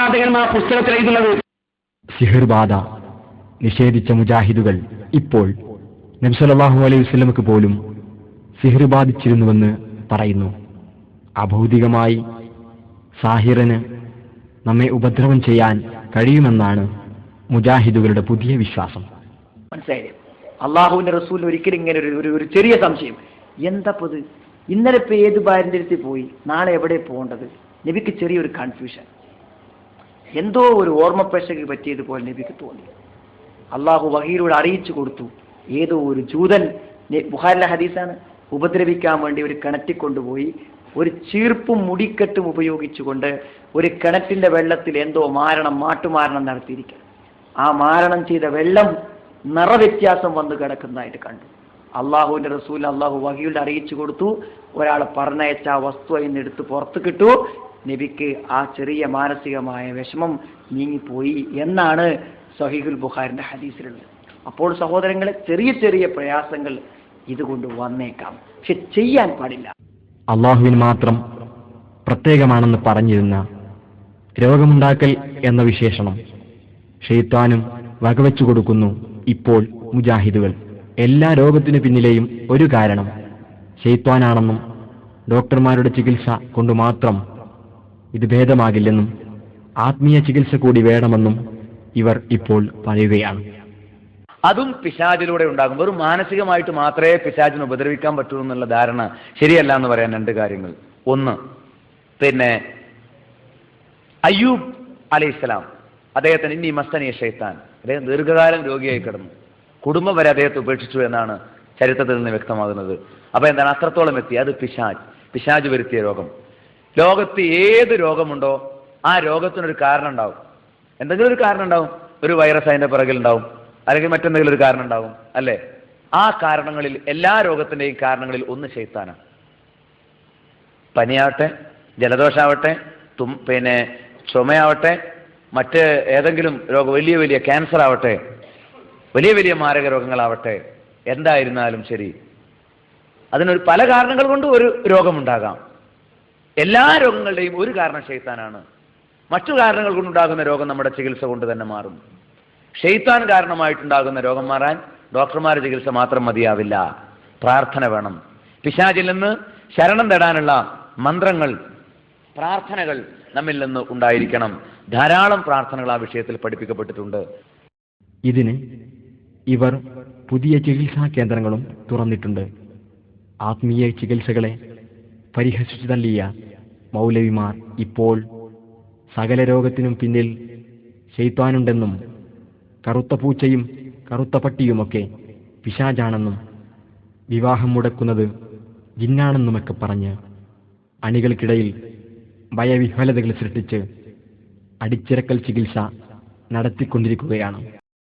പ്രവാചകന്മാർ പുസ്തകത്തിൽ എഴുതുന്നത്. സിഹിർബാധ നിഷേധിച്ച മുജാഹിദുകൾ ഇപ്പോൾ നബി സല്ലല്ലാഹു അലൈഹി വസല്ലമക്ക് പോലും സിഹിർ ബാധിച്ചിരുന്നുവെന്ന് പറയുന്നു. അഭൗതികമായി സാഹിറിന് നമ്മെ ഉപദ്രവം ചെയ്യാൻ കഴിയുമെന്നാണ് മുജാഹിദുകളുടെ പുതിയ വിശ്വാസം. മനസ്സിലായില്ലേ? അള്ളാഹുവിന്റെ റസൂൽ ഒരിക്കലും ഇങ്ങനെ ഒരു ചെറിയ സംശയം, എന്താ പൊത് ഇന്നലെ ഇപ്പൊ ഏത് ഭാര്യന്റെ അടുത്ത് പോയി, നാളെ എവിടെ പോകേണ്ടത്? നബിക്ക് ചെറിയൊരു കൺഫ്യൂഷൻ, എന്തോ ഒരു ഓർമ്മപ്പശക്ക് പറ്റിയതുപോലെ നബിക്ക് തോന്നി. അള്ളാഹു വഹീയിലൂടെ അറിയിച്ചു കൊടുത്തു, ഏതോ ഒരു ജൂതൻ, ബുഖാരിലെ ഹദീസാണ്, ഉപദ്രവിക്കാൻ വേണ്ടി ഒരു കിണറ്റിൽ കൊണ്ടുപോയി ഒരു ചീർപ്പും മുടിക്കെട്ടും ഉപയോഗിച്ചുകൊണ്ട് ഒരു കിണറ്റിന്റെ വെള്ളത്തിൽ എന്തോ മാട്ടുമാരണം നടത്തിയിരിക്കുക. ആ മാരണം ചെയ്ത വെള്ളം നിറവ്യത്യാസം വന്ന് കിടക്കുന്നതായിട്ട് കണ്ടു. അള്ളാഹുവിന്റെ റസൂൽ അള്ളാഹു വഹീയിൽ അറിയിച്ചു കൊടുത്തു, ഒരാൾ പറഞ്ഞയച്ച ആ വസ്തു അതിന് എടുത്ത് പുറത്ത് കിട്ടു. നബിക്ക് ആ ചെറിയ മാനസികമായ വിഷമം നീങ്ങിപ്പോയി എന്നാണ് സഹീഹുൽ ബുഖാരിന്റെ ഹദീസിലുള്ളത്. അപ്പോൾ സഹോദരങ്ങളെ, ചെറിയ ചെറിയ പ്രയാസങ്ങൾ ഇതുകൊണ്ട് വന്നേക്കാം, പക്ഷെ ചെയ്യാൻ പാടില്ല. അള്ളാഹുവിന് മാത്രം പ്രത്യേകമാണെന്ന് പറഞ്ഞിരുന്ന രോഗമുണ്ടാക്കൽ എന്ന വിശേഷണം ഷെയ്ത്താനും വകവെച്ചു കൊടുക്കുന്നു ഇപ്പോൾ മുജാഹിദുകൾ. എല്ലാ രോഗത്തിനു പിന്നിലെയും ഒരു കാരണം ഷെയ്ത്താനാണെന്നും ഡോക്ടർമാരുടെ ചികിത്സ കൊണ്ട് മാത്രം ഇത് ഭേദമാകില്ലെന്നും ആത്മീയ ചികിത്സ കൂടി വേണമെന്നും ഇവർ ഇപ്പോൾ പറയുകയാണ്. അതും പിശാചിലൂടെ ഉണ്ടാകും. വെറും മാനസികമായിട്ട് മാത്രമേ പിശാചിനെ ഉപദ്രവിക്കാൻ പറ്റൂ എന്നുള്ള ധാരണ ശരിയല്ല എന്ന് പറയാൻ രണ്ട് കാര്യങ്ങൾ. ഒന്ന്, അയ്യൂബ് അലൈഹിസ്സലാം, അദ്ദേഹത്തിന് ഇന്നി മസ്തനിയ ഷൈത്താൻ, അദ്ദേഹം ദീർഘകാലം രോഗിയായി കിടന്നു, കുടുംബം വരെ അദ്ദേഹത്തെ ഉപേക്ഷിച്ചു എന്നാണ് ചരിത്രത്തിൽ നിന്ന് വ്യക്തമാകുന്നത്. അപ്പൊ എന്താണ് അത്രത്തോളം എത്തി? അത് പിശാച് വരുത്തിയ രോഗം. ലോകത്ത് ഏത് രോഗമുണ്ടോ ആ രോഗത്തിനൊരു കാരണം ഉണ്ടാവും, എന്തെങ്കിലും ഒരു കാരണം ഉണ്ടാവും. ഒരു വൈറസ് അതിന്റെ പിറകിൽ ഉണ്ടാവും, അല്ലെങ്കിൽ മറ്റെന്തെങ്കിലും ഒരു കാരണം ഉണ്ടാവും, അല്ലേ? ആ കാരണങ്ങളിൽ, എല്ലാ രോഗത്തിന്റെയും കാരണങ്ങളിൽ ഒന്ന് ശൈത്താനാണ്. പനിയാവട്ടെ, ജലദോഷാവട്ടെ, ചുമയാവട്ടെ, മറ്റ് ഏതെങ്കിലും രോഗം, വലിയ വലിയ ക്യാൻസർ ആവട്ടെ, വലിയ വലിയ മാരക രോഗങ്ങളാവട്ടെ, എന്തായിരുന്നാലും ശരി, അതിനൊരു പല കാരണങ്ങൾ കൊണ്ട് ഒരു രോഗമുണ്ടാകാം. എല്ലാ രോഗങ്ങളുടെയും ഒരു കാരണം ശൈത്താനാണ്. മറ്റു കാരണങ്ങൾ കൊണ്ടുണ്ടാകുന്ന രോഗം നമ്മുടെ ചികിത്സ കൊണ്ട് തന്നെ മാറും. ഷെയ്ത്താൻ കാരണമായിട്ടുണ്ടാകുന്ന രോഗം മാറാൻ ഡോക്ടർമാരുടെ ചികിത്സ മാത്രം മതിയാവില്ല, പ്രാർത്ഥന വേണം. പിശാചിൽ നിന്ന് ശരണം തേടാനുള്ള മന്ത്രങ്ങൾ, പ്രാർത്ഥനകൾ നമ്മിൽ നിന്ന് ഉണ്ടായിരിക്കണം. ധാരാളം പ്രാർത്ഥനകൾ ആ വിഷയത്തിൽ പഠിപ്പിക്കപ്പെട്ടിട്ടുണ്ട്. ഇതിന് ഇവർ പുതിയ ചികിത്സാ കേന്ദ്രങ്ങളും തുറന്നിട്ടുണ്ട്. ആത്മീയ ചികിത്സകളെ പരിഹസിച്ചു തള്ളിയ മൗലവിമാർ ഇപ്പോൾ സകല രോഗത്തിനും പിന്നിൽ ശൈത്താനുണ്ടെന്നും കറുത്ത പൂച്ചയും കറുത്ത പട്ടിയുമൊക്കെ പിശാചാണെന്നും വിവാഹം മുടക്കുന്നത് ജിന്നാണെന്നുമൊക്കെ പറഞ്ഞ് അണികൾക്കിടയിൽ ഭയവിഹ്വലതകൾ സൃഷ്ടിച്ച് അടിച്ചിറക്കൽ ചികിത്സ നടത്തിക്കൊണ്ടിരിക്കുകയാണ്.